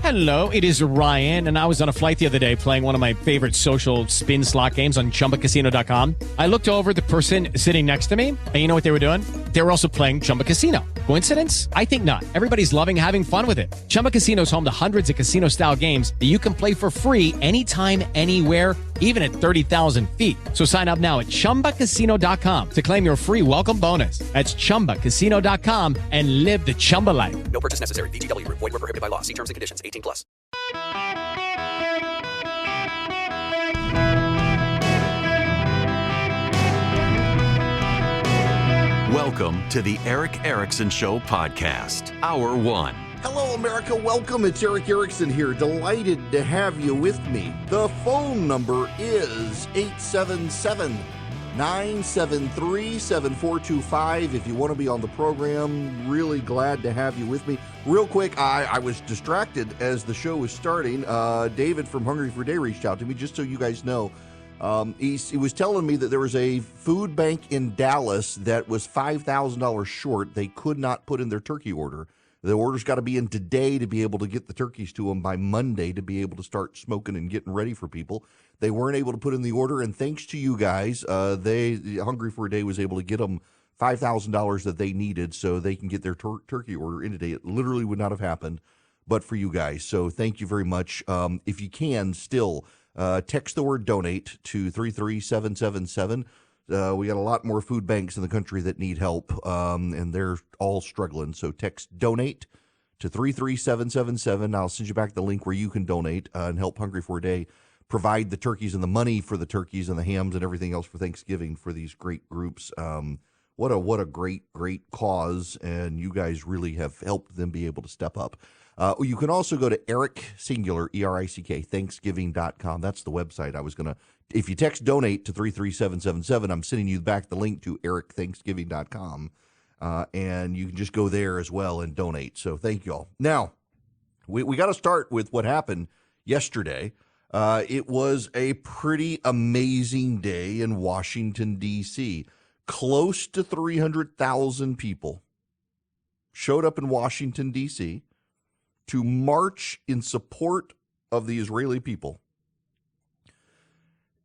Hello, it is Ryan, and I was on a flight the other day playing one of my favorite social spin slot games on ChumbaCasino.com. I looked over at the person sitting next to me, and you know what they were doing? They were also playing Chumba Casino. Coincidence? I think not. Everybody's loving having fun with it. Chumba Casino is home to hundreds of casino-style games that you can play for free anytime, anywhere, even at 30,000 feet. So sign up now at ChumbaCasino.com to claim your free welcome bonus. That's ChumbaCasino.com and live the Chumba life. No purchase necessary. VGW. Void where prohibited by law. See terms and conditions. 18+. Welcome to the Eric Erickson Show podcast, Hour 1. Hello, America. Welcome. It's Eric Erickson here. Delighted to have you with me. The phone number is 877-973-7425. If you want to be on the program, really glad to have you with me. Real quick, I was distracted as the show was starting. David from Hungry for Day reached out to me, just so you guys know. He was telling me that there was a food bank in Dallas that was $5,000 short. They could not put in their turkey order. The order's got to be in today to be able to get the turkeys to them by Monday to be able to start smoking and getting ready for people. They weren't able to put in the order, and thanks to you guys, Hungry for a Day was able to get them $5,000 that they needed so they can get their turkey order in today. It literally would not have happened but for you guys. So thank you very much. If you can, still text the word donate to 33777. We got a lot more food banks in the country that need help, and they're all struggling. So text donate to 33777. I'll send you back the link where you can donate and help Hungry for a Day provide the turkeys and the money for the turkeys and the hams and everything else for Thanksgiving for these great groups. What a great cause, and you guys really have helped them be able to step up. You can also go to Eric, singular, E-R-I-C-K, Thanksgiving.com. That's the website I was going to. If you text donate to 33777, I'm sending you back the link to ericthanksgiving.com, and you can just go there as well and donate. So thank you all. Now, we got to start with what happened yesterday. It was a pretty amazing day in Washington, D.C. Close to 300,000 people showed up in Washington, D.C. to march in support of the Israeli people.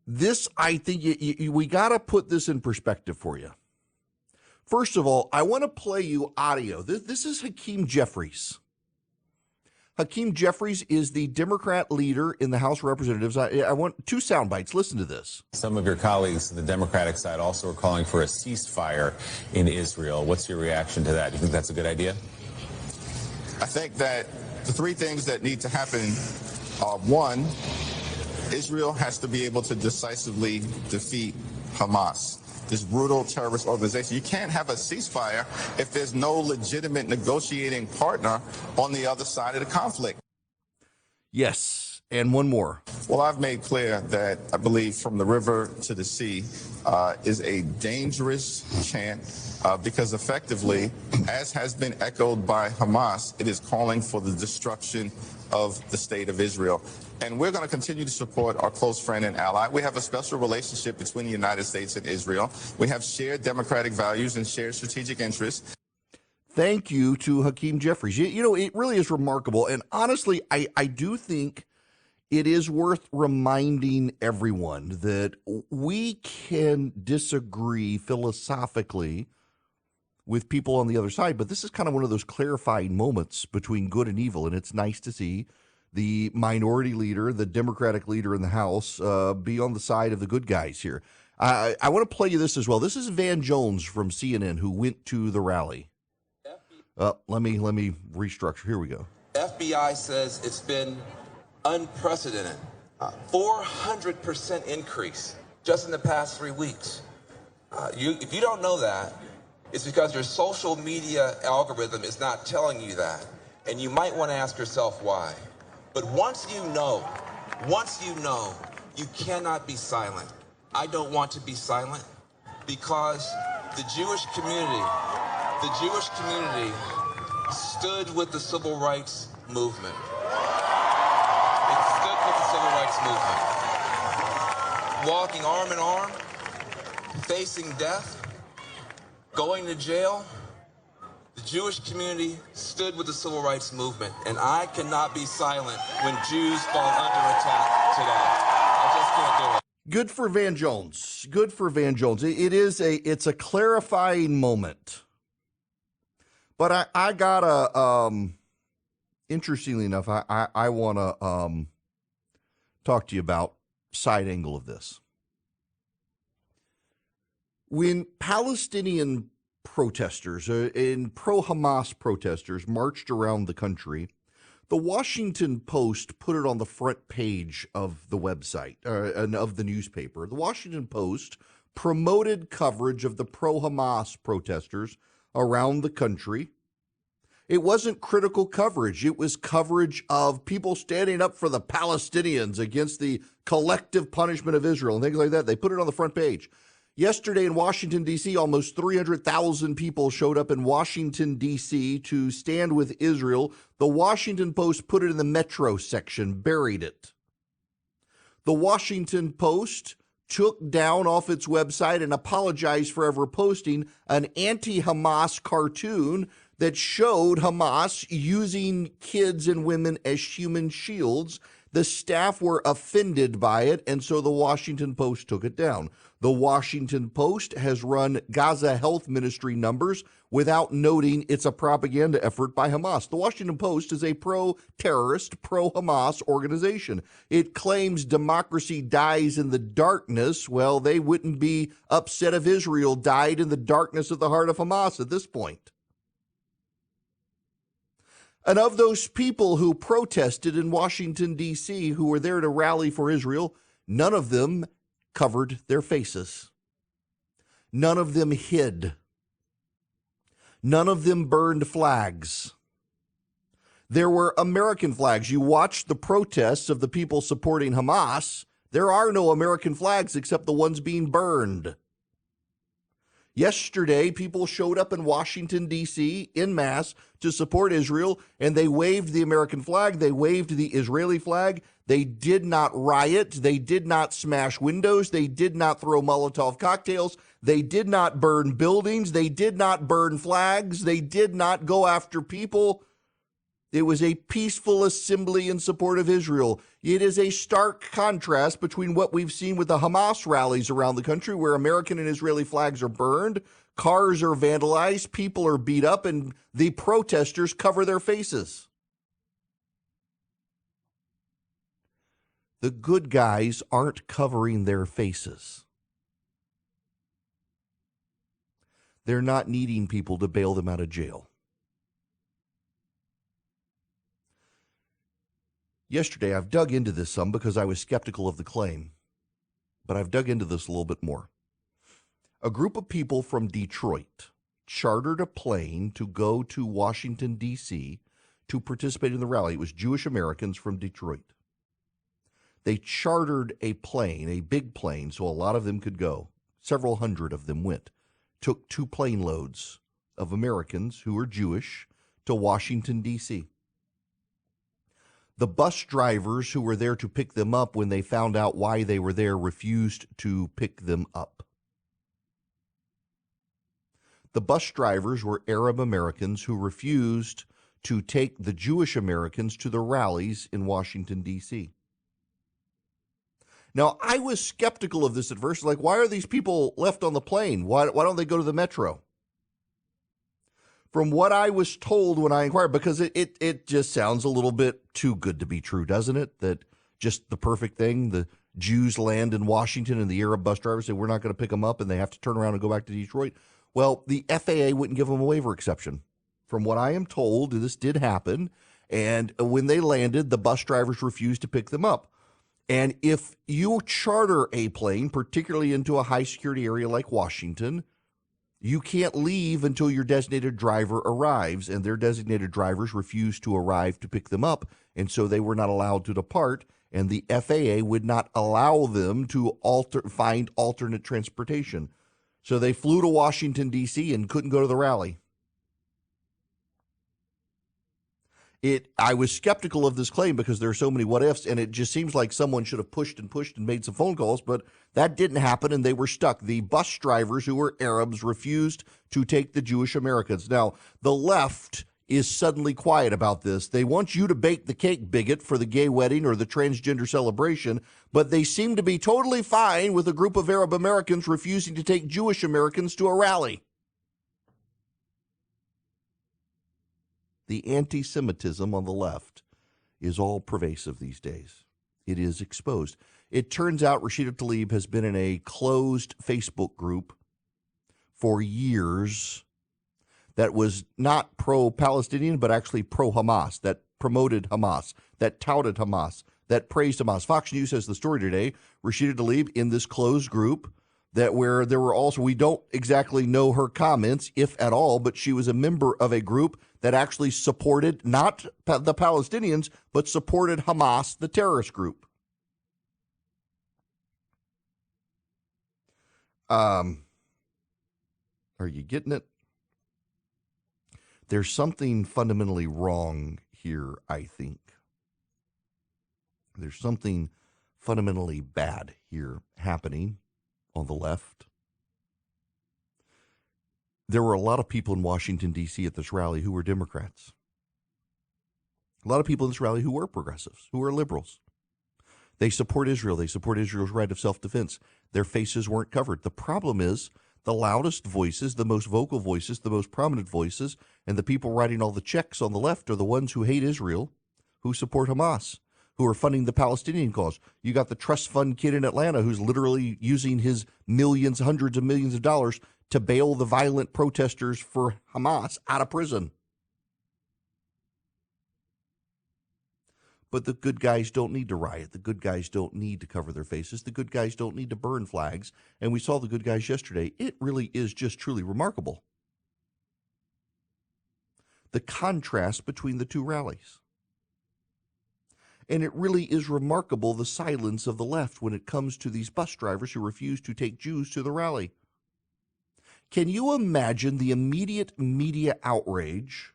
This, I think, we got to put this in perspective for you. First of all, I want to play you audio. This is Hakeem Jeffries. Hakeem Jeffries is the Democrat leader in the House of Representatives. I want two sound bites. Listen to this. Some of your colleagues on the Democratic side also are calling for a ceasefire in Israel. What's your reaction to that? Do you think that's a good idea? I think that the three things that need to happen are, one, Israel has to be able to decisively defeat Hamas, this brutal terrorist organization. You can't have a ceasefire if there's no legitimate negotiating partner on the other side of the conflict. Yes, and one more. Well, I've made clear that I believe from the river to the sea is a dangerous chant because effectively, as has been echoed by Hamas, it is calling for the destruction of the state of Israel. And we're going to continue to support our close friend and ally. We have a special relationship between the United States and Israel. We have shared democratic values and shared strategic interests. Thank you to Hakeem Jeffries. You know, it really is remarkable. And honestly, I do think it is worth reminding everyone that we can disagree philosophically with people on the other side, but this is kind of one of those clarifying moments between good and evil, and it's nice to see the minority leader, the Democratic leader in the House, be on the side of the good guys here. I want to play you this as well. This is Van Jones from CNN who went to the rally. Let me restructure. Here we go. FBI says it's been unprecedented. 400% increase just in the past 3 weeks. If you don't know that, it's because your social media algorithm is not telling you that. And you might want to ask yourself why. But once you know, you cannot be silent. I don't want to be silent because the Jewish community stood with the civil rights movement. It stood with the civil rights movement. Walking arm in arm, facing death, going to jail, The Jewish community stood with the civil rights movement, and I cannot be silent when Jews fall under attack today. I just can't do it. Good for Van Jones. Good for Van Jones. It's a clarifying moment. But I gotta, interestingly enough, I want to talk to you about side angle of this. When Palestinian protesters and pro-Hamas protesters marched around the country, the Washington Post put it on the front page of the website and of the newspaper. The Washington Post promoted coverage of the pro-Hamas protesters around the country. It wasn't critical coverage. It was coverage of people standing up for the Palestinians against the collective punishment of Israel and things like that. They put it on the front page. Yesterday in Washington, D.C., almost 300,000 people showed up in Washington, D.C. to stand with Israel. The Washington Post put it in the Metro section, buried it. The Washington Post took down off its website and apologized for ever posting an anti-Hamas cartoon that showed Hamas using kids and women as human shields. The staff were offended by it, and so the Washington Post took it down. The Washington Post has run Gaza Health Ministry numbers without noting it's a propaganda effort by Hamas. The Washington Post is a pro-terrorist, pro-Hamas organization. It claims democracy dies in the darkness. Well, they wouldn't be upset if Israel died in the darkness of the heart of Hamas at this point. And of those people who protested in Washington, D.C., who were there to rally for Israel, none of them covered their faces. None of them hid. None of them burned flags. There were American flags. You watched the protests of the people supporting Hamas. There are no American flags except the ones being burned. Yesterday, people showed up in Washington, D.C. en masse to support Israel, and they waved the American flag. They waved the Israeli flag. They did not riot. They did not smash windows. They did not throw Molotov cocktails. They did not burn buildings. They did not burn flags. They did not go after people. It was a peaceful assembly in support of Israel. It is a stark contrast between what we've seen with the Hamas rallies around the country, where American and Israeli flags are burned, cars are vandalized, people are beat up, and the protesters cover their faces. The good guys aren't covering their faces. They're not needing people to bail them out of jail. Yesterday, I've dug into this some because I was skeptical of the claim, but I've dug into this a little bit more. A group of people from Detroit chartered a plane to go to Washington, D.C. to participate in the rally. It was Jewish Americans from Detroit. They chartered a plane, a big plane, so a lot of them could go. Several hundred of them went. Took 2 plane loads of Americans who were Jewish to Washington, D.C. The bus drivers who were there to pick them up, when they found out why they were there, refused to pick them up. The bus drivers were Arab Americans who refused to take the Jewish Americans to the rallies in Washington, D.C. Now, I was skeptical of this at first. Like, why are these people left on the plane? Why don't they go to the metro? From what I was told when I inquired, because it just sounds a little bit too good to be true, doesn't it? That just the perfect thing, the Jews land in Washington and the Arab bus drivers say, we're not going to pick them up, and they have to turn around and go back to Detroit. Well, the FAA wouldn't give them a waiver exception. From what I am told, this did happen, and when they landed, the bus drivers refused to pick them up. And if you charter a plane, particularly into a high-security area like Washington, you can't leave until your designated driver arrives, and their designated drivers refused to arrive to pick them up, and so they were not allowed to depart, and the FAA would not allow them to find alternate transportation. So they flew to Washington, D.C. and couldn't go to the rally. I was skeptical of this claim because there are so many what ifs, and it just seems like someone should have pushed and made some phone calls, but that didn't happen, and they were stuck. The bus drivers who were Arabs refused to take the Jewish Americans. Now, the left is suddenly quiet about this. They want you to bake the cake, bigot, for the gay wedding or the transgender celebration, but they seem to be totally fine with a group of Arab Americans refusing to take Jewish Americans to a rally. The anti-Semitism on the left is all pervasive these days. It is exposed. It turns out Rashida Tlaib has been in a closed Facebook group for years that was not pro-Palestinian, but actually pro-Hamas, that promoted Hamas, that touted Hamas, that praised Hamas. Fox News has the story today. Rashida Tlaib in this closed group that where there were also, we don't exactly know her comments, if at all, but she was a member of a group that actually supported not the Palestinians, but supported Hamas, the terrorist group. Are you getting it? There's something fundamentally wrong here, I think. There's something fundamentally bad here happening on the left. There were a lot of people in Washington, D.C. at this rally who were Democrats. A lot of people in this rally who were progressives, who were liberals. They support Israel. They support Israel's right of self-defense. Their faces weren't covered. The problem is the loudest voices, the most vocal voices, the most prominent voices, and the people writing all the checks on the left are the ones who hate Israel, who support Hamas, who are funding the Palestinian cause. You got the trust fund kid in Atlanta who's literally using his millions, hundreds of millions of dollars to bail the violent protesters for Hamas out of prison. But the good guys don't need to riot. The good guys don't need to cover their faces. The good guys don't need to burn flags. And we saw the good guys yesterday. It really is just truly remarkable. The contrast between the two rallies. And it really is remarkable the silence of the left when it comes to these bus drivers who refuse to take Jews to the rally. Can you imagine the immediate media outrage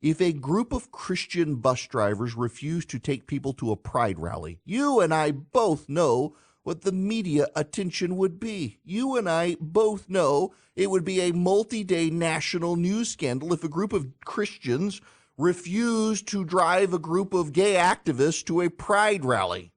if a group of Christian bus drivers refused to take people to a pride rally? You and I both know what the media attention would be. You and I both know it would be a multi-day national news scandal if a group of Christians refused to drive a group of gay activists to a pride rally.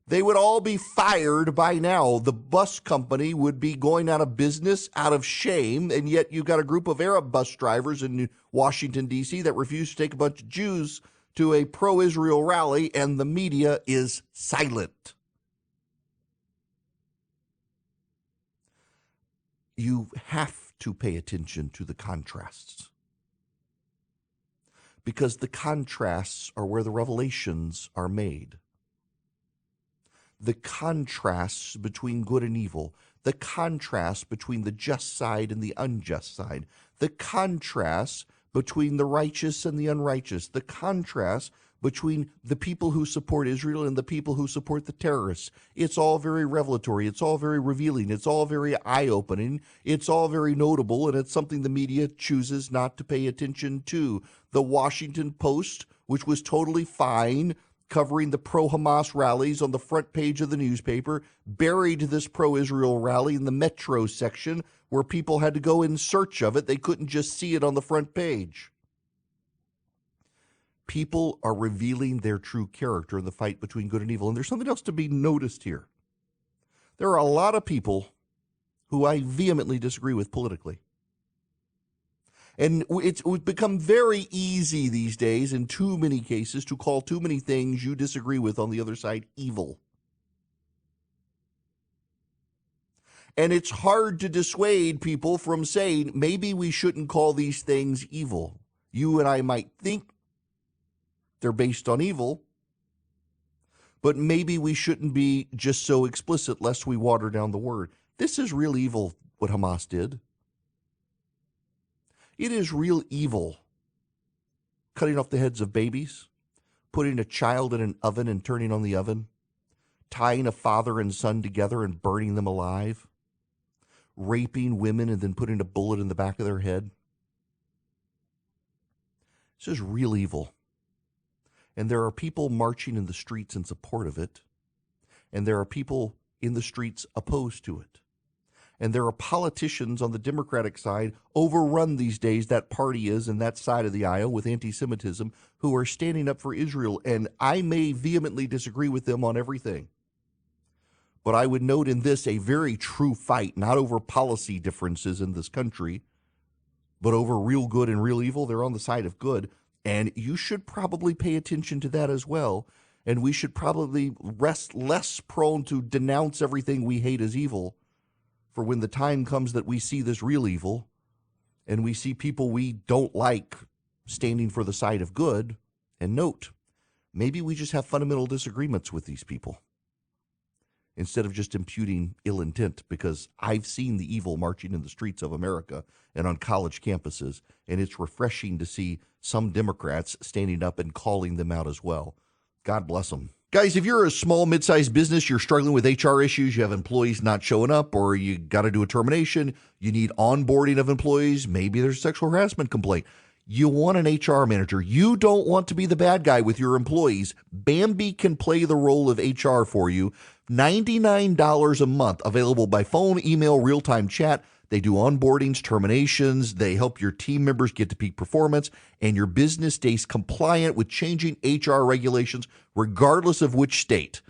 They would all be fired by now. The bus company would be going out of business out of shame, and yet you've got a group of Arab bus drivers in Washington, D.C. that refuse to take a bunch of Jews to a pro-Israel rally, and the media is silent. You have to pay attention to the contrasts, because the contrasts are where the revelations are made. The contrasts between good and evil, the contrast between the just side and the unjust side, the contrast between the righteous and the unrighteous, the contrast between the people who support Israel and the people who support the terrorists. It's all very revelatory. It's all very revealing. It's all very eye-opening. It's all very notable, and it's something the media chooses not to pay attention to. The Washington Post, which was totally fine covering the pro-Hamas rallies on the front page of the newspaper, buried this pro-Israel rally in the metro section where people had to go in search of it. They couldn't just see it on the front page. People are revealing their true character in the fight between good and evil. And there's something else to be noticed here. There are a lot of people who I vehemently disagree with politically. And it's become very easy these days, in too many cases, to call too many things you disagree with on the other side evil. And it's hard to dissuade people from saying, maybe we shouldn't call these things evil. You and I might think they're based on evil, but maybe we shouldn't be just so explicit lest we water down the word. This is real evil, what Hamas did. It is real evil cutting off the heads of babies, putting a child in an oven and turning on the oven, tying a father and son together and burning them alive, raping women and then putting a bullet in the back of their head. This is real evil. And there are people marching in the streets in support of it. And there are people in the streets opposed to it. And there are politicians on the Democratic side, overrun these days, that party is, and that side of the aisle with anti-Semitism, who are standing up for Israel. And I may vehemently disagree with them on everything. But I would note in this a very true fight, not over policy differences in this country, but over real good and real evil. They're on the side of good. And you should probably pay attention to that as well. And we should probably rest less prone to denounce everything we hate as evil for when the time comes that we see this real evil and we see people we don't like standing for the side of good. And note, maybe we just have fundamental disagreements with these people instead of just imputing ill intent, because I've seen the evil marching in the streets of America and on college campuses, and it's refreshing to see some Democrats standing up and calling them out as well. God bless them. Guys, if you're a small, mid-sized business, you're struggling with HR issues, you have employees not showing up, or you got to do a termination, you need onboarding of employees, maybe there's a sexual harassment complaint. You want an HR manager. You don't want to be the bad guy with your employees. Bambee can play the role of HR for you. $99 a month, available by phone, email, real-time chat. They do onboardings, terminations. They help your team members get to peak performance, and your business stays compliant with changing HR regulations, regardless of which state.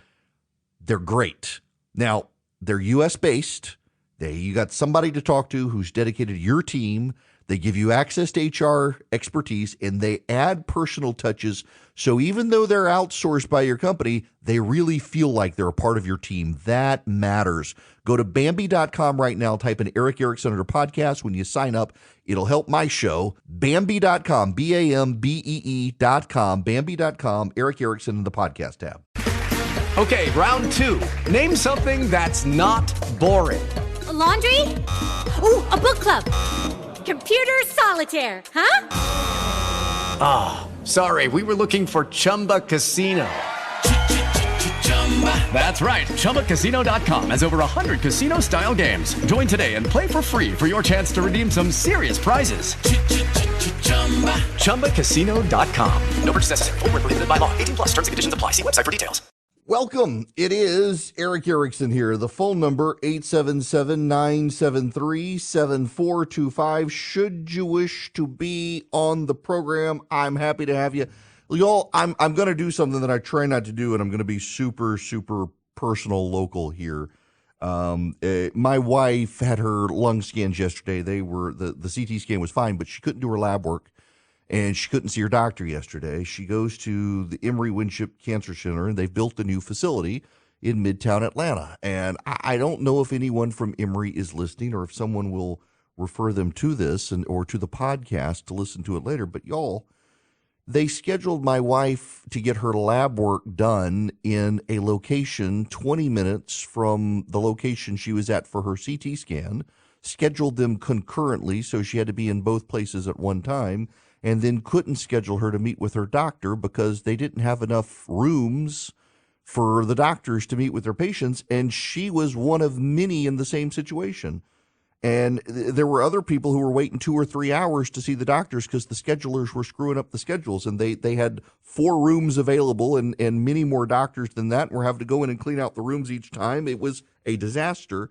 They're great. Now, they're U.S.-based. You got somebody to talk to who's dedicated to your team. They give you access to HR expertise, and they add personal touches. So even though they're outsourced by your company, they really feel like they're a part of your team. That matters. Go to Bambee.com right now. Type in Eric Erickson under podcast. When you sign up, it'll help my show. Bambee.com, Bambee.com, Bambee.com, Eric Erickson in the podcast tab. Okay, round two. Name something that's not boring. A laundry? Ooh, a book club. Computer solitaire, huh? Ah, sorry, we were looking for Chumba Casino. That's right, ChumbaCasino.com has over 100 casino-style games. Join today and play for free for your chance to redeem some serious prizes. ChumbaCasino.com. No purchase necessary. Void where prohibited by law. 18 plus terms and conditions apply. See website for details. Welcome. It is Eric Erickson here. The phone number, 877-973-7425. Should you wish to be on the program, I'm happy to have you. Y'all, I'm going to do something that I try not to do, and I'm going to be super, super personal local here. My wife had her lung scans yesterday. The CT scan was fine, but she couldn't do her lab work. And she couldn't see her doctor yesterday. She goes to the Emory Winship Cancer Center, and they've built a new facility in Midtown Atlanta. And I don't know if anyone from Emory is listening or if someone will refer them to this or to the podcast to listen to it later. But y'all, they scheduled my wife to get her lab work done in a location 20 minutes from the location she was at for her CT scan, scheduled them concurrently, so she had to be in both places at one time, and then couldn't schedule her to meet with her doctor because they didn't have enough rooms for the doctors to meet with their patients, and she was one of many in the same situation. And there were other people who were waiting 2 or 3 hours to see the doctors because the schedulers were screwing up the schedules, and they had 4 rooms available and many more doctors than that, and were having to go in and clean out the rooms each time. It was a disaster.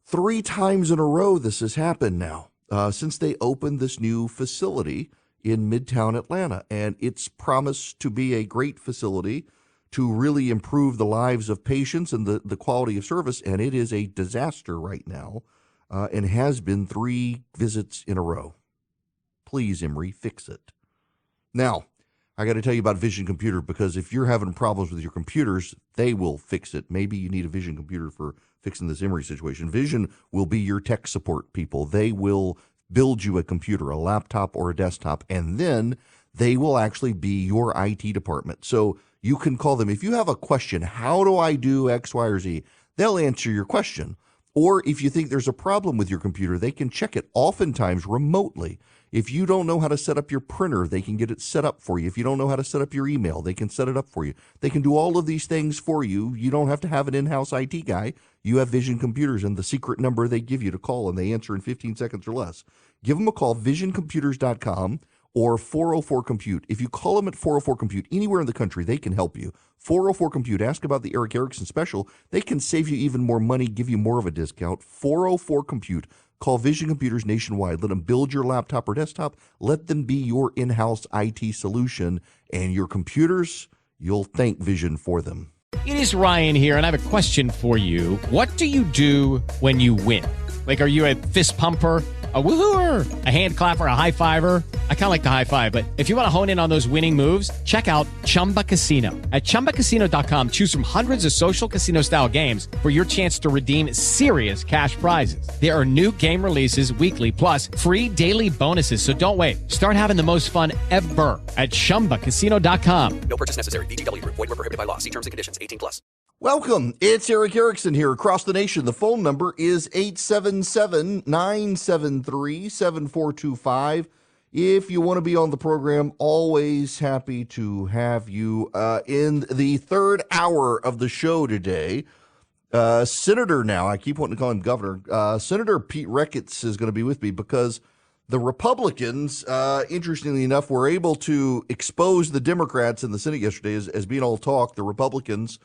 3 times in a row this has happened now since they opened this new facility in Midtown Atlanta, and it's promised to be a great facility to really improve the lives of patients and the quality of service, and it is a disaster right now, and has been 3 visits in a row. Please, Emory, fix it. Now, I got to tell you about Vision Computer, because if you're having problems with your computers, they will fix it. Maybe you need a Vision Computer for fixing this Emory situation. Vision will be your tech support people. They will build you a computer, a laptop or a desktop, and then they will actually be your IT department. So you can call them. If you have a question, how do I do X, Y, or Z? They'll answer your question. Or if you think there's a problem with your computer, they can check it oftentimes remotely. If you don't know how to set up your printer, they can get it set up for you. If you don't know how to set up your email, they can set it up for you. They can do all of these things for you. You don't have to have an in-house IT guy. You have Vision Computers, and the secret number they give you to call, and they answer in 15 seconds or less. Give them a call, visioncomputers.com, or 404-COMPUTE. If you call them at 404-COMPUTE anywhere in the country, they can help you. 404-COMPUTE. Ask about the Eric Erickson special. They can save you even more money, give you more of a discount. 404-COMPUTE. Call Vision Computers nationwide. Let them build your laptop or desktop. Let them be your in-house IT solution. And your computers, you'll thank Vision for them. It is Ryan here, and I have a question for you. What do you do when you win? Like, are you a fist pumper, a woohooer, a hand clapper, a high fiver? I kind of like the high five, but if you want to hone in on those winning moves, check out Chumba Casino. At ChumbaCasino.com, choose from hundreds of social casino-style games for your chance to redeem serious cash prizes. There are new game releases weekly, plus free daily bonuses. So don't wait. Start having the most fun ever at ChumbaCasino.com. No purchase necessary. VGW Group. Void where prohibited by law. See terms and conditions. 18+. Welcome. It's Eric Erickson here across the nation. The phone number is 877-973-7425. If you want to be on the program, always happy to have you. In the third hour of the show today, Senator now, I keep wanting to call him Governor, Senator Pete Ricketts is going to be with me because the Republicans, interestingly enough, were able to expose the Democrats in the Senate yesterday as being all talk. The Republicans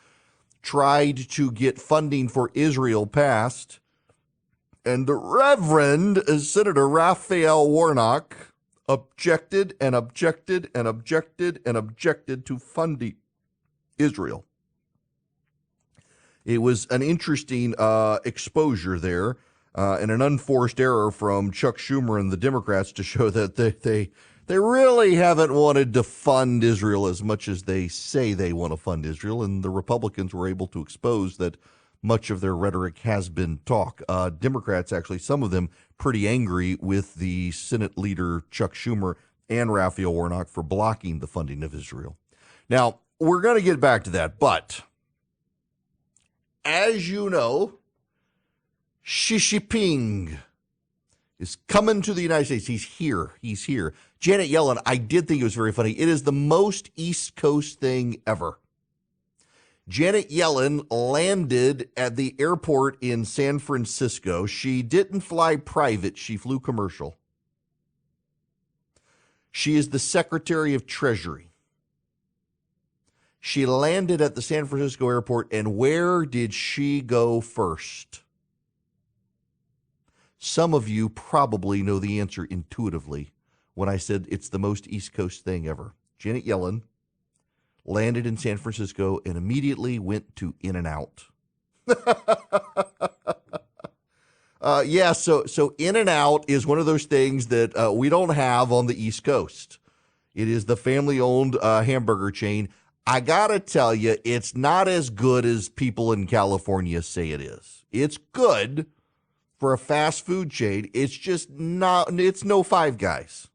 tried to get funding for Israel passed, and the Reverend Senator Raphael Warnock objected and objected and objected and objected to funding Israel. It was an interesting exposure there and an unforced error from Chuck Schumer and the Democrats to show that they really haven't wanted to fund Israel as much as they say they want to fund Israel, and the Republicans were able to expose that much of their rhetoric has been talk. Democrats, actually, some of them pretty angry with the Senate leader Chuck Schumer and Raphael Warnock for blocking the funding of Israel. Now, we're going to get back to that, but as you know, Xi Jinping is coming to the United States. He's here. Janet Yellen, I did think it was very funny. It is the most East Coast thing ever. Janet Yellen landed at the airport in San Francisco. She didn't fly private. She flew commercial. She is the Secretary of Treasury. She landed at the San Francisco airport, and where did she go first? Some of you probably know the answer intuitively when I said it's the most East Coast thing ever. Janet Yellen landed in San Francisco and immediately went to In-N-Out. So In-N-Out is one of those things that we don't have on the East Coast. It is the family-owned hamburger chain. I got to tell you, it's not as good as people in California say it is. It's good for a fast food chain. It's just not, it's no Five Guys.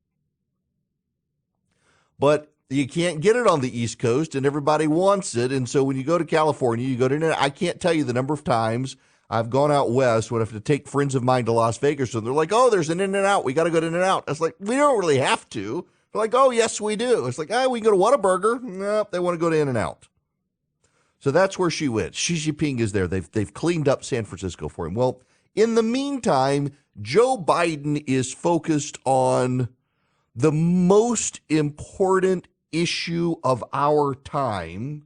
But you can't get it on the East Coast, and everybody wants it. And so when you go to California, you go to, I can't tell you the number of times I've gone out west when I have to take friends of mine to Las Vegas, and they're like, oh, there's an In-N-Out. We got to go to In-N-Out. I was like, we don't really have to. They're like, oh, yes, we do. It's like, we can go to Whataburger. Nope, they want to go to In-N-Out. So that's where she went. Xi Jinping is there. They've cleaned up San Francisco for him. Well, in the meantime, Joe Biden is focused on the most important issue of our time,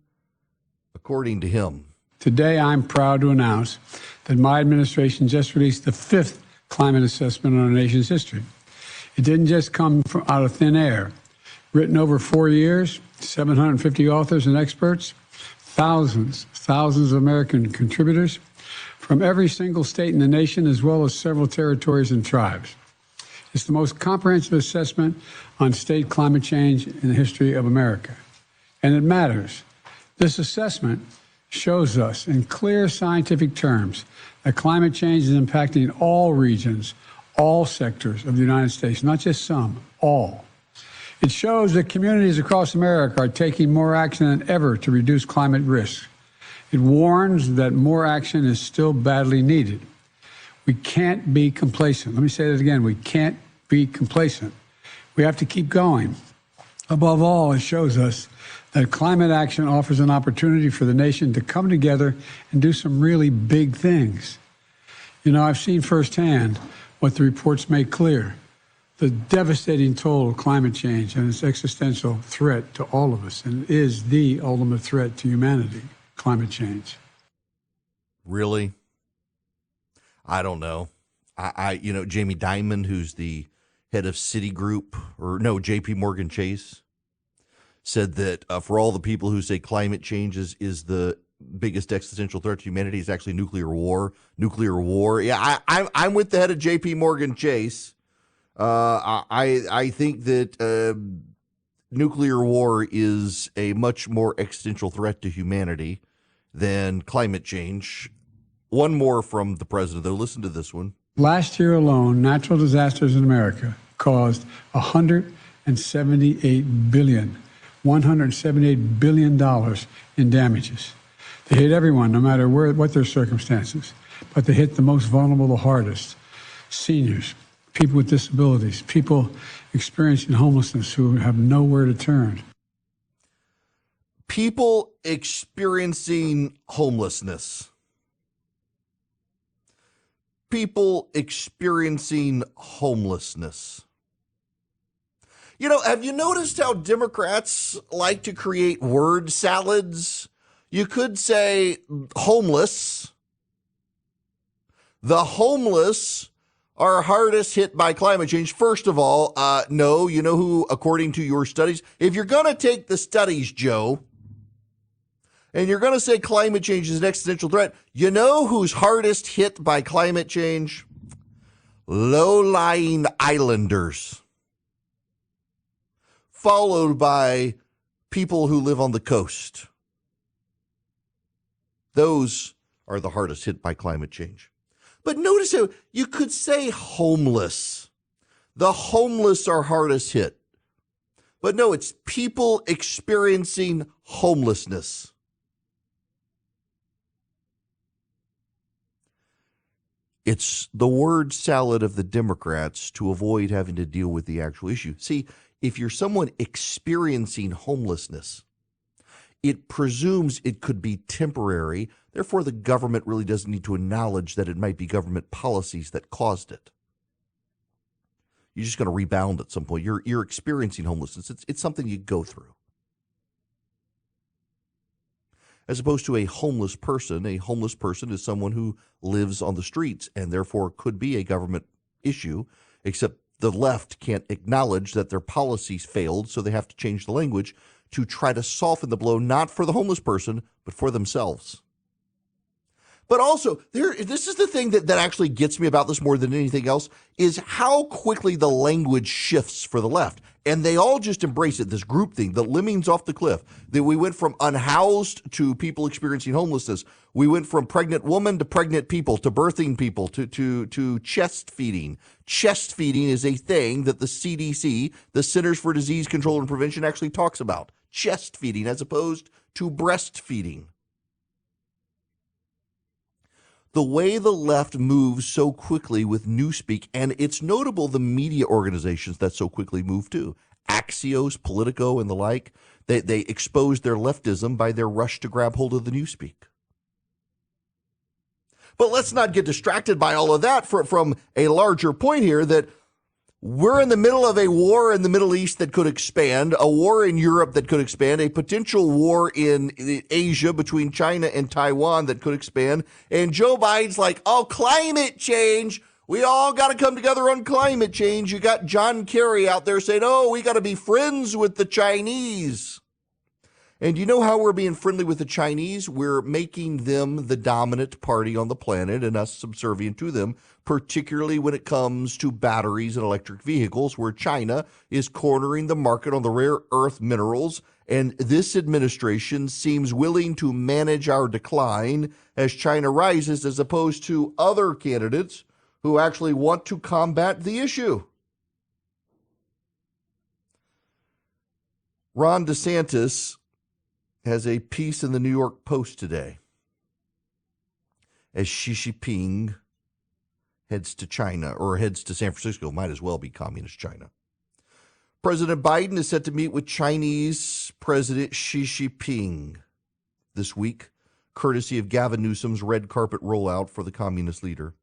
according to him. Today, I'm proud to announce that my administration just released the 5th climate assessment on our nation's history. It didn't just come out of thin air. Written over 4 years, 750 authors and experts, thousands of American contributors from every single state in the nation, as well as several territories and tribes. It's the most comprehensive assessment on state climate change in the history of America. And it matters. This assessment shows us in clear scientific terms that climate change is impacting all regions, all sectors of the United States, not just some, all. It shows that communities across America are taking more action than ever to reduce climate risks. It warns that more action is still badly needed. We can't be complacent. Let me say that again. We can't be complacent. We have to keep going. Above all, it shows us that climate action offers an opportunity for the nation to come together and do some really big things. You know, I've seen firsthand what the reports make clear. the devastating toll of climate change and its existential threat to all of us, and is the ultimate threat to humanity, climate change. Really? I don't know. Jamie Dimon, who's the head of Citigroup, JP Morgan Chase, said that for all the people who say climate change is the biggest existential threat to humanity, is actually nuclear war. Nuclear war. Yeah, I'm with the head of JP Morgan Chase. I think that nuclear war is a much more existential threat to humanity than climate change. One more from the president, though. Listen to this one. Last year alone, natural disasters in America caused $178 billion in damages. They hit everyone, no matter what their circumstances, but they hit the most vulnerable the hardest: seniors, people with disabilities, people experiencing homelessness who have nowhere to turn. People experiencing homelessness. People experiencing homelessness. Have you noticed how Democrats like to create word salads? You could say homeless. The homeless are hardest hit by climate change. First of all, no, you know who, according to your studies, if you're going to take the studies, Joe, and you're going to say climate change is an existential threat, you know who's hardest hit by climate change? Low-lying islanders, followed by people who live on the coast. Those are the hardest hit by climate change. But notice how you could say homeless. The homeless are hardest hit. But no, it's people experiencing homelessness. It's the word salad of the Democrats to avoid having to deal with the actual issue. See, if you're someone experiencing homelessness, it presumes it could be temporary. Therefore, the government really doesn't need to acknowledge that it might be government policies that caused it. You're just going to rebound at some point. You're experiencing homelessness. It's something you go through. As opposed to a homeless person is someone who lives on the streets and therefore could be a government issue, except the left can't acknowledge that their policies failed, so they have to change the language to try to soften the blow, not for the homeless person, but for themselves. But also, this is the thing that actually gets me about this more than anything else, is how quickly the language shifts for the left. And they all just embrace it, this group thing, the lemmings off the cliff. That we went from unhoused to people experiencing homelessness. We went from pregnant woman to pregnant people to birthing people to chest feeding. Chest feeding is a thing that the CDC, the Centers for Disease Control and Prevention, actually talks about. Chest feeding as opposed to breastfeeding. The way the left moves so quickly with newspeak, and it's notable the media organizations that so quickly move too. Axios, Politico, and the like, they expose their leftism by their rush to grab hold of the newspeak. But let's not get distracted by all of that from a larger point here, that we're in the middle of a war in the Middle East that could expand, a war in Europe that could expand, a potential war in Asia between China and Taiwan that could expand. And Joe Biden's like, oh, climate change. We all got to come together on climate change. You got John Kerry out there saying, oh, we got to be friends with the Chinese. And you know how we're being friendly with the Chinese? We're making them the dominant party on the planet and us subservient to them, particularly when it comes to batteries and electric vehicles, where China is cornering the market on the rare earth minerals. And this administration seems willing to manage our decline as China rises, as opposed to other candidates who actually want to combat the issue. Ron DeSantis has a piece in the New York Post today as Xi Jinping heads to China, or heads to San Francisco. Might as well be communist China. President Biden is set to meet with Chinese President Xi Jinping this week, courtesy of Gavin Newsom's red carpet rollout for the communist leader.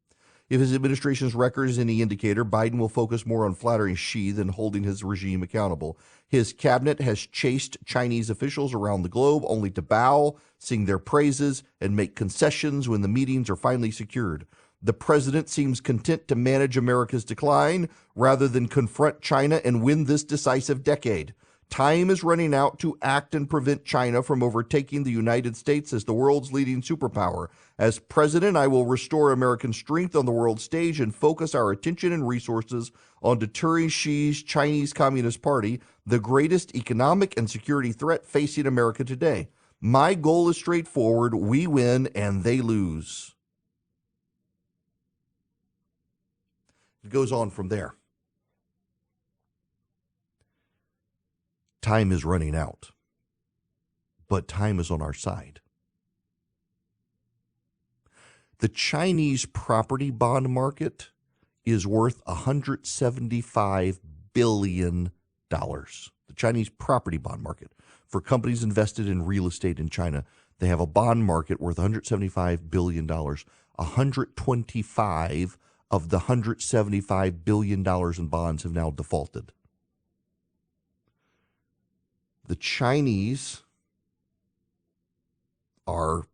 If his administration's record is any indicator, Biden will focus more on flattering Xi than holding his regime accountable. His cabinet has chased Chinese officials around the globe only to bow, sing their praises, and make concessions when the meetings are finally secured. The president seems content to manage America's decline rather than confront China and win this decisive decade. Time is running out to act and prevent China from overtaking the United States as the world's leading superpower. As president, I will restore American strength on the world stage and focus our attention and resources on deterring Xi's Chinese Communist Party, the greatest economic and security threat facing America today. My goal is straightforward. We win and they lose. It goes on from there. Time is running out, but time is on our side. The Chinese property bond market is worth $175 billion. The Chinese property bond market for companies invested in real estate in China. They have a bond market worth $175 billion. 125 of the $175 billion in bonds have now defaulted. The Chinese are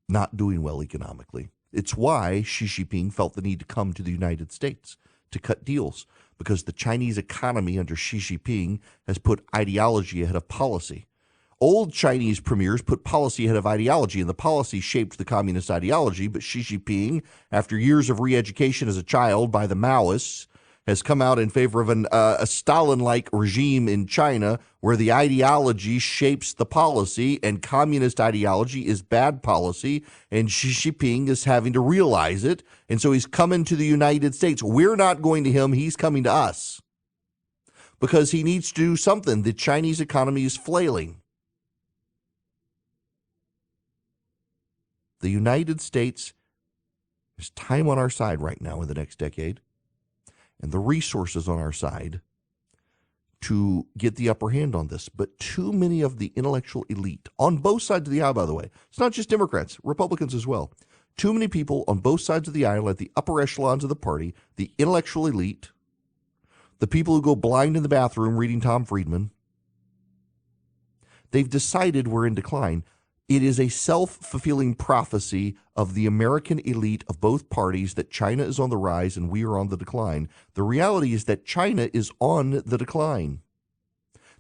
not doing well economically. It's why Xi Jinping felt the need to come to the United States to cut deals, because the Chinese economy under Xi Jinping has put ideology ahead of policy. Old Chinese premiers put policy ahead of ideology, and the policy shaped the communist ideology, but Xi Jinping, after years of re-education as a child by the Maoists, has come out in favor of a Stalin-like regime in China where the ideology shapes the policy, and communist ideology is bad policy, and Xi Jinping is having to realize it, and so he's coming to the United States. We're not going to him, he's coming to us because he needs to do something. The Chinese economy is flailing. The United States, there's time on our side right now in the next decade, and the resources on our side to get the upper hand on this. But too many of the intellectual elite, on both sides of the aisle, by the way, it's not just Democrats, Republicans as well. Too many people on both sides of the aisle at the upper echelons of the party, the intellectual elite, the people who go blind in the bathroom reading Tom Friedman, they've decided we're in decline. It is a self-fulfilling prophecy of the American elite of both parties that China is on the rise and we are on the decline. The reality is that China is on the decline.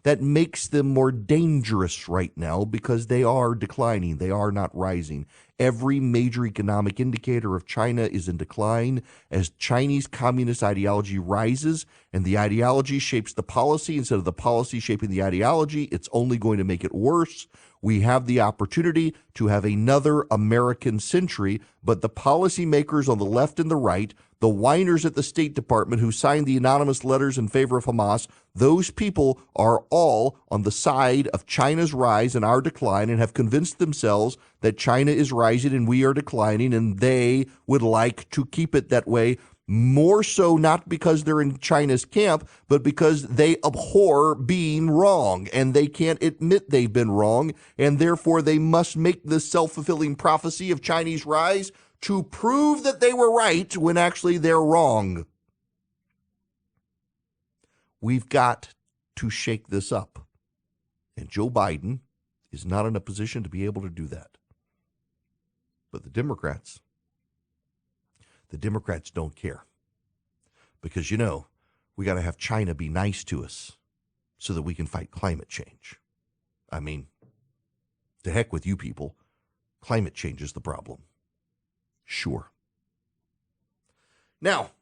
That makes them more dangerous right now because they are declining. They are not rising. Every major economic indicator of China is in decline as Chinese communist ideology rises, and the ideology shapes the policy instead of the policy shaping the ideology. It's only going to make it worse. We have the opportunity to have another American century, but the policymakers on the left and the right, the whiners at the State Department who signed the anonymous letters in favor of Hamas, those people are all on the side of China's rise and our decline and have convinced themselves that China is rising and we are declining, and they would like to keep it that way. More so not because they're in China's camp, but because they abhor being wrong and they can't admit they've been wrong, and therefore they must make this self-fulfilling prophecy of Chinese rise to prove that they were right when actually they're wrong. We've got to shake this up, and Joe Biden is not in a position to be able to do that. But the Democrats don't care because, you know, we got to have China be nice to us so that we can fight climate change. I mean, to heck with you people. Climate change is the problem. Sure. Now,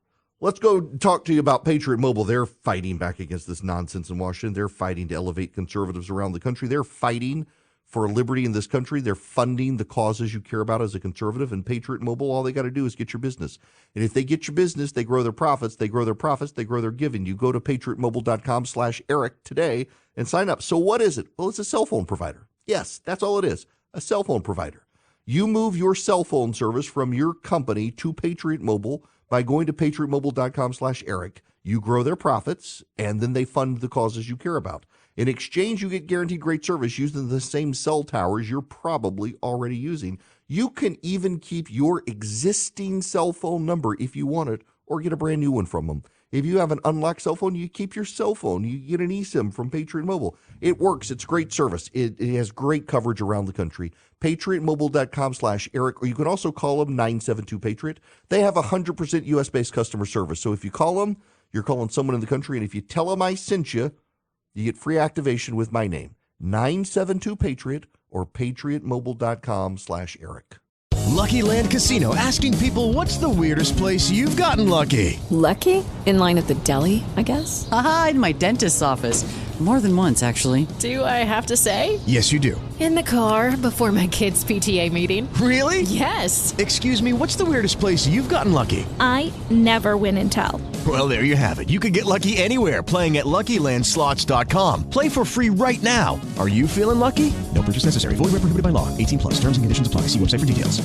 let's go talk to you about Patriot Mobile. They're fighting back against this nonsense in Washington. They're fighting to elevate conservatives around the country. They're fighting for liberty in this country. They're funding the causes you care about as a conservative. And Patriot Mobile, all they got to do is get your business. And if they get your business, they grow their profits. They grow their profits. They grow their giving. You go to patriotmobile.com/Eric today and sign up. So what is it? Well, it's a cell phone provider. Yes, that's all it is. A cell phone provider. You move your cell phone service from your company to Patriot Mobile by going to patriotmobile.com/Eric. You grow their profits, and then they fund the causes you care about. In exchange, you get guaranteed great service using the same cell towers you're probably already using. You can even keep your existing cell phone number if you want it, or get a brand new one from them. If you have an unlocked cell phone, you keep your cell phone. You get an eSIM from Patriot Mobile. It works. It's great service. It has great coverage around the country. PatriotMobile.com/Eric, or you can also call them 972-PATRIOT. They have 100% U.S.-based customer service. So if you call them, you're calling someone in the country. And if you tell them I sent you, you get free activation with my name. 972-PATRIOT or PatriotMobile.com/Eric. Lucky Land Casino, asking people, what's the weirdest place you've gotten lucky? Lucky? In line at the deli, I guess? Aha, in my dentist's office. More than once, actually. Do I have to say? Yes, you do. In the car before my kids' PTA meeting. Really? Yes. Excuse me, what's the weirdest place you've gotten lucky? I never win and tell. Well, there you have it. You can get lucky anywhere, playing at LuckyLandSlots.com. Play for free right now. Are you feeling lucky? No purchase necessary. Void where prohibited by law. 18+. Terms and conditions apply. See website for details.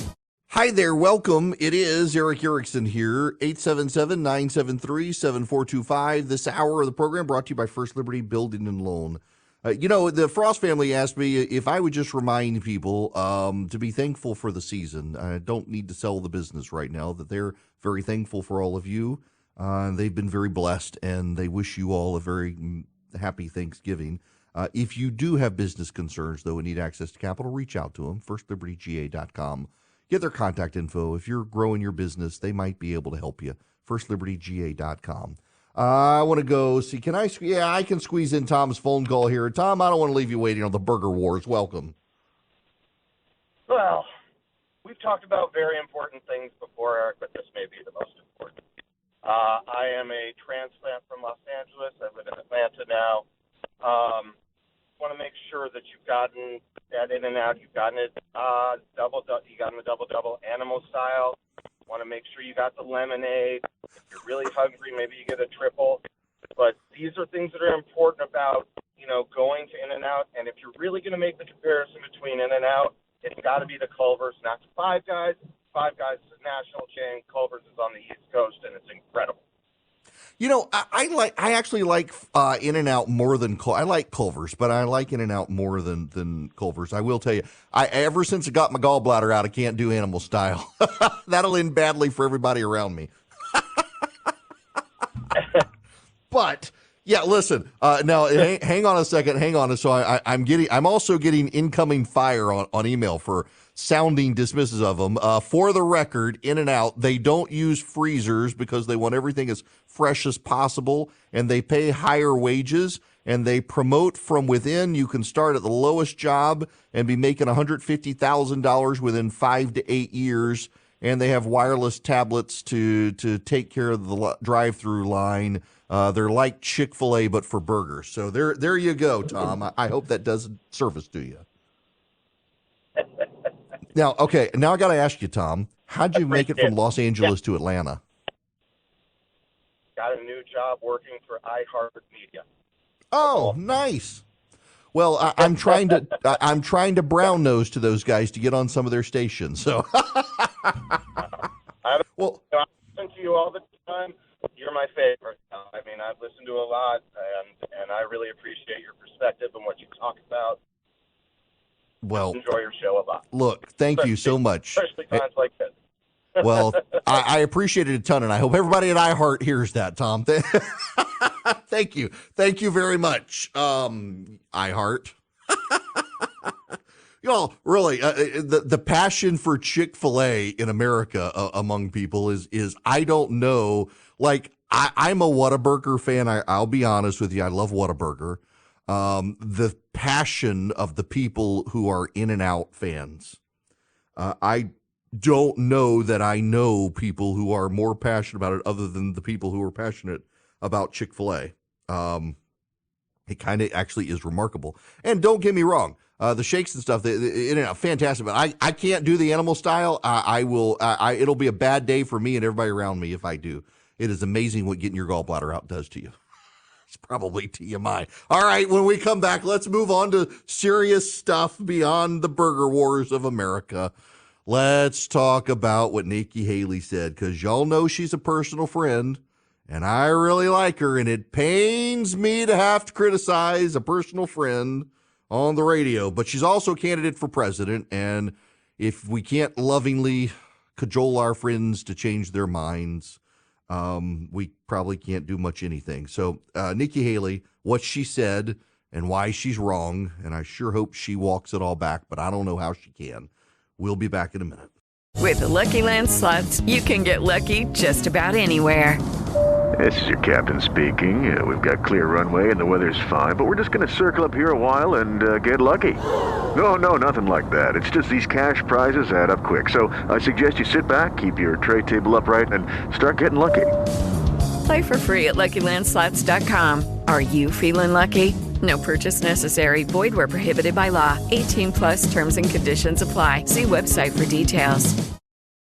Hi there. Welcome. It is Eric Erickson here. 877-973-7425. This hour of the program brought to you by First Liberty Building and Loan. The Frost family asked me if I would just remind people to be thankful for the season. I don't need to sell the business right now, that they're very thankful for all of you. They've been very blessed, and they wish you all a very happy Thanksgiving. If you do have business concerns, though, and need access to capital, reach out to them, firstlibertyga.com. Get their contact info. If you're growing your business, they might be able to help you. firstlibertyga.com. I want to go see, I can squeeze in Tom's phone call here. Tom, I don't want to leave you waiting on the Burger Wars. Welcome. Well, we've talked about very important things before, Eric, but this may be the most important. I am a transplant from Los Angeles. I live in Atlanta now. Want to make sure that you've gotten that in and out. You've gotten it you got the double animal style. Want to make sure you got the lemonade. If you're really hungry, maybe you get a triple. But these are things that are important about, going to In-N-Out. And if you're really going to make the comparison between In-N-Out, it's got to be the Culver's, not the Five Guys. Five Guys is a national chain. Culver's is on the East Coast, and it's incredible. I actually like In-N-Out more than I like Culver's, but I like In-N-Out more than Culver's. I will tell you, ever since I got my gallbladder out, I can't do animal style. That'll end badly for everybody around me. But yeah, listen. Now hang on a second. So I'm also getting incoming fire on email for sounding dismissive of them. For the record, In-N-Out, they don't use freezers because they want everything as fresh as possible, and they pay higher wages, and they promote from within. You can start at the lowest job and be making $150,000 within 5 to 8 years, and they have wireless tablets to take care of the drive-through line. They're like Chick-fil-A, but for burgers. So there you go, Tom. I hope that does service to you. Now I got to ask you, Tom, how'd you make it from Los Angeles to Atlanta? Got a new job working for iHeartMedia. Oh, nice. Well, I'm trying to brown nose to those guys to get on some of their stations. So, I listen to you all the time. You're my favorite. I mean, I've listened to a lot, and I really appreciate your perspective and what you talk about. Well, enjoy your show a lot. Look, thank you so much. Especially times like this. Well, I appreciate it a ton, and I hope everybody at iHeart hears that, Tom. Thank you. Thank you very much, iHeart. Really, the passion for Chick-fil-A in America among people is I don't know. Like, I'm a Whataburger fan. I'll be honest with you. I love Whataburger. The passion of the people who are In-N-Out fans. I don't know that I know people who are more passionate about it other than the people who are passionate about Chick-fil-A. It kind of actually is remarkable. And don't get me wrong, the shakes and stuff, the In-N-Out, fantastic. But I can't do the animal style. It'll be a bad day for me and everybody around me if I do. It is amazing what getting your gallbladder out does to you. It's probably TMI. All right, when we come back, let's move on to serious stuff beyond the burger wars of America. Let's talk about what Nikki Haley said, because y'all know she's a personal friend, and I really like her, and it pains me to have to criticize a personal friend on the radio, but she's also a candidate for president, and if we can't lovingly cajole our friends to change their minds, we probably can't do much anything. So Nikki Haley, what she said and why she's wrong, and I sure hope she walks it all back, but I don't know how she can. We'll be back in a minute. With the Lucky Land Slots, you can get lucky just about anywhere. This is your captain speaking. We've got clear runway and the weather's fine, but we're just going to circle up here a while and get lucky. No, nothing like that. It's just these cash prizes add up quick. So I suggest you sit back, keep your tray table upright, and start getting lucky. Play for free at LuckyLandSlots.com. Are you feeling lucky? No purchase necessary. Void where prohibited by law. 18+ terms and conditions apply. See website for details.